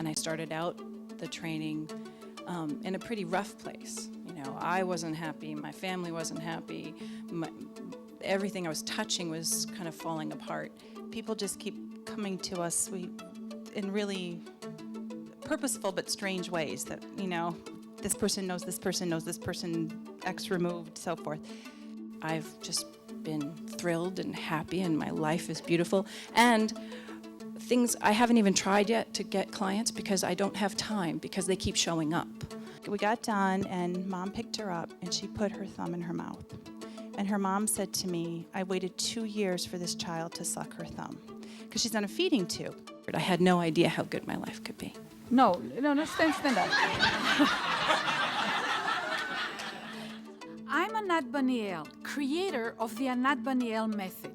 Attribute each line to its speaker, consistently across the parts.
Speaker 1: And I started out the training in a pretty rough place. You know, I wasn't happy, my family wasn't happy, everything I was touching was kind of falling apart.
Speaker 2: People just keep coming to us in really purposeful but strange ways that, you know, this person knows this person knows this person, X removed, so forth.
Speaker 1: I've just been thrilled and happy, and my life is beautiful. And things I haven't even tried yet to get clients because I don't have time, because they keep showing up.
Speaker 2: We got done and Mom picked her up and she put her thumb in her mouth. And her mom said to me, I waited 2 years for this child to suck her thumb because she's on a feeding tube.
Speaker 1: I had no idea how good my life could be.
Speaker 3: No, stand up. I'm Anat Baniel, creator of the Anat Baniel method.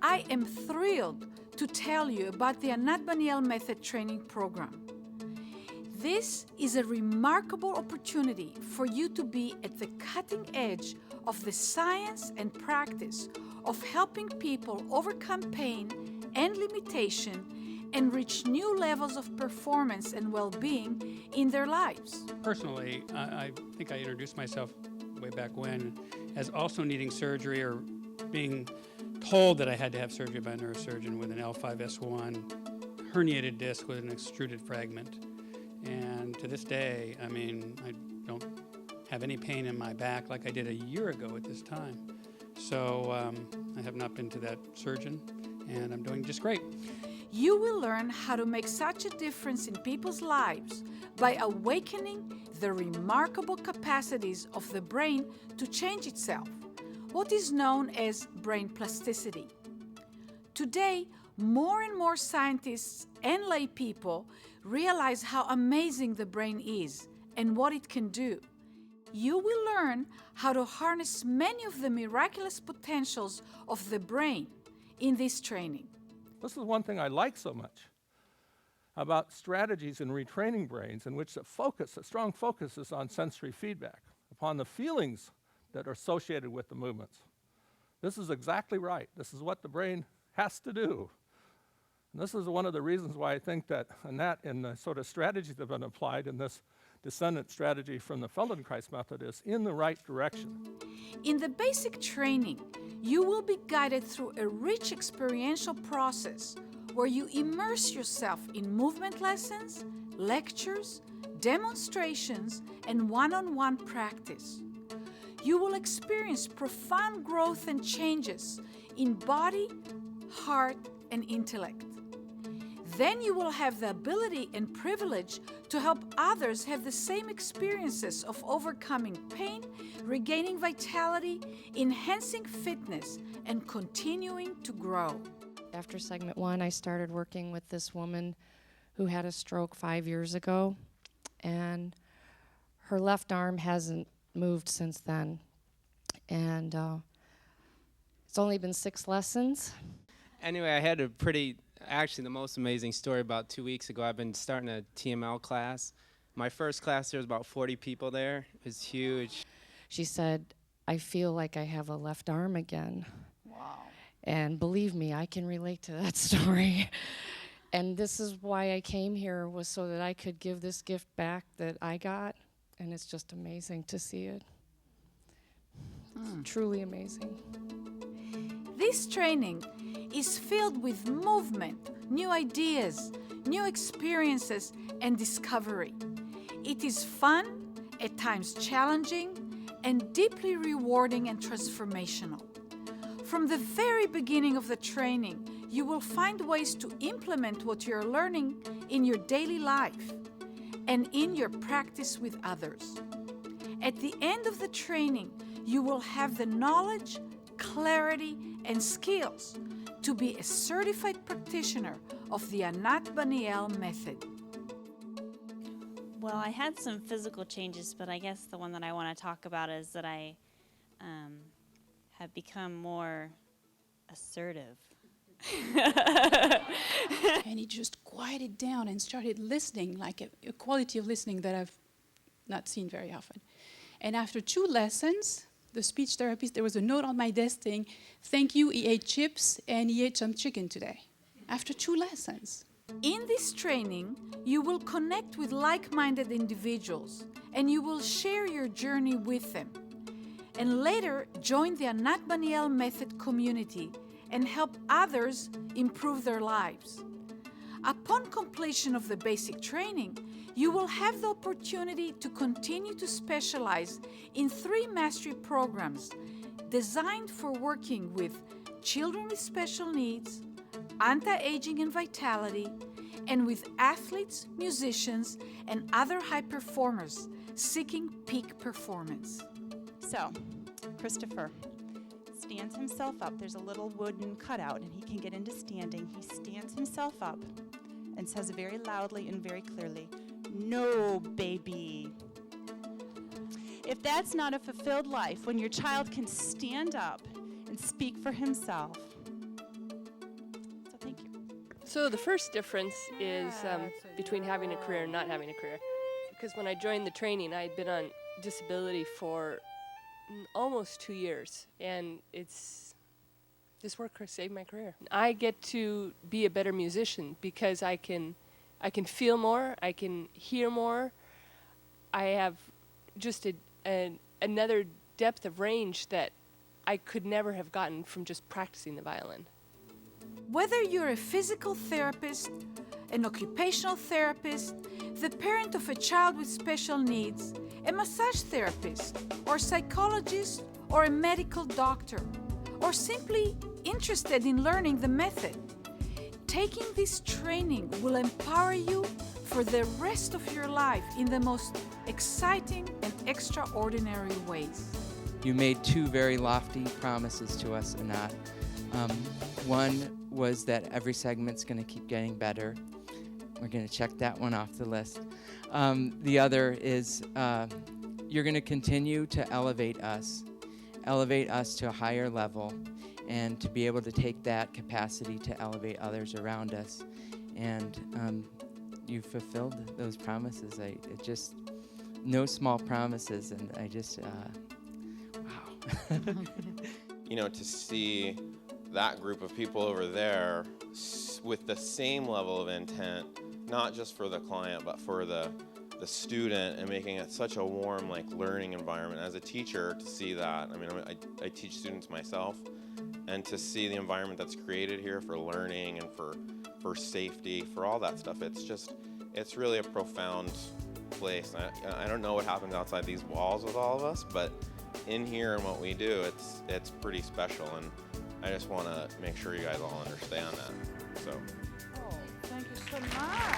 Speaker 3: I am thrilled to tell you about the Anat Baniel method training program. This is a remarkable opportunity for you to be at the cutting edge of the science and practice of helping people overcome pain and limitation and reach new levels of performance and well-being in their lives.
Speaker 4: Personally, I think I introduced myself way back when as also needing surgery or being told that I had to have surgery by a neurosurgeon with an L5S1 herniated disc with an extruded fragment. And to this day, I mean, I don't have any pain in my back like I did a year ago at this time. So I have not been to that surgeon, and I'm doing just great.
Speaker 3: You will learn how to make such a difference in people's lives by awakening the remarkable capacities of the brain to change itself, what is known as brain plasticity. Today, more and more scientists and lay people realize how amazing the brain is and what it can do. You will learn how to harness many of the miraculous potentials of the brain in this training.
Speaker 5: This is one thing I like so much about strategies in retraining brains in which a strong focus is on sensory feedback, upon the feelings that are associated with the movements. This is exactly right. This is what the brain has to do. And this is one of the reasons why I think that Anat and the sort of strategies that have been applied in this descendant strategy from the Feldenkrais method is in the right direction.
Speaker 3: In the basic training, you will be guided through a rich experiential process where you immerse yourself in movement lessons, lectures, demonstrations, and one-on-one practice. You will experience profound growth and changes in body, heart, and intellect. Then you will have the ability and privilege to help others have the same experiences of overcoming pain, regaining vitality, enhancing fitness, and continuing to grow.
Speaker 6: After segment 1, I started working with this woman who had a stroke 5 years ago, and her left arm hasn't moved since then. And it's only been 6 lessons.
Speaker 7: Anyway, I had actually the most amazing story about 2 weeks ago. I've been starting a TML class. My first class, there was about 40 people there. It was huge.
Speaker 6: She said, I feel like I have a left arm again.
Speaker 3: Wow.
Speaker 6: And believe me, I can relate to that story. And this is why I came here, was so that I could give this gift back that I got. And it's just amazing to see it. It's truly amazing.
Speaker 3: This training is filled with movement, new ideas, new experiences, and discovery. It is fun, at times challenging, and deeply rewarding and transformational. From the very beginning of the training, you will find ways to implement what you're learning in your daily life and in your practice with others. At the end of the training, you will have the knowledge, clarity, and skills to be a certified practitioner of the Anat Baniel method.
Speaker 8: Well, I had some physical changes, but I guess the one that I want to talk about is that I have become more assertive.
Speaker 9: And he just quieted down and started listening, like a quality of listening that I've not seen very often. And after 2 lessons, the speech therapist, there was a note on my desk saying, thank you, he ate chips and he ate some chicken today. After 2 lessons.
Speaker 3: In this training, you will connect with like-minded individuals and you will share your journey with them. And later, join the Anat Baniel method community and help others improve their lives. Upon completion of the basic training, you will have the opportunity to continue to specialize in 3 mastery programs designed for working with children with special needs, anti-aging and vitality, and with athletes, musicians, and other high performers seeking peak performance.
Speaker 2: So, Christopher stands himself up. There's a little wooden cutout, and he can get into standing. He stands himself up and says very loudly and very clearly, "No, baby." If that's not a fulfilled life, when your child can stand up and speak for himself. So thank you.
Speaker 10: So the first difference is between having a career and not having a career. Because when I joined the training, I had been on disability for almost 2 years, and this work saved my career. I get to be a better musician because I can feel more, I can hear more. I have just another depth of range that I could never have gotten from just practicing the violin.
Speaker 3: Whether you're a physical therapist, an occupational therapist, the parent of a child with special needs, a massage therapist, or psychologist, or a medical doctor, or simply interested in learning the method, taking this training will empower you for the rest of your life in the most exciting and extraordinary ways.
Speaker 11: You made 2 very lofty promises to us, Anat. One was that every segment's going to keep getting better. We're going to check that one off the list. The other is you're going to continue to elevate us to a higher level, and to be able to take that capacity to elevate others around us. And you fulfilled those promises. It just, no small promises, and I just, wow.
Speaker 12: You know, to see that group of people over there with the same level of intent, not just for the client, but for the student, and making it such a warm, like, learning environment. As a teacher, to see that, I mean, I teach students myself, and to see the environment that's created here for learning and for safety, for all that stuff, it's really a profound place. I don't know what happens outside these walls with all of us, but in here and what we do, it's pretty special, and I just want to make sure you guys all understand that. So.
Speaker 3: Oh, thank you so much.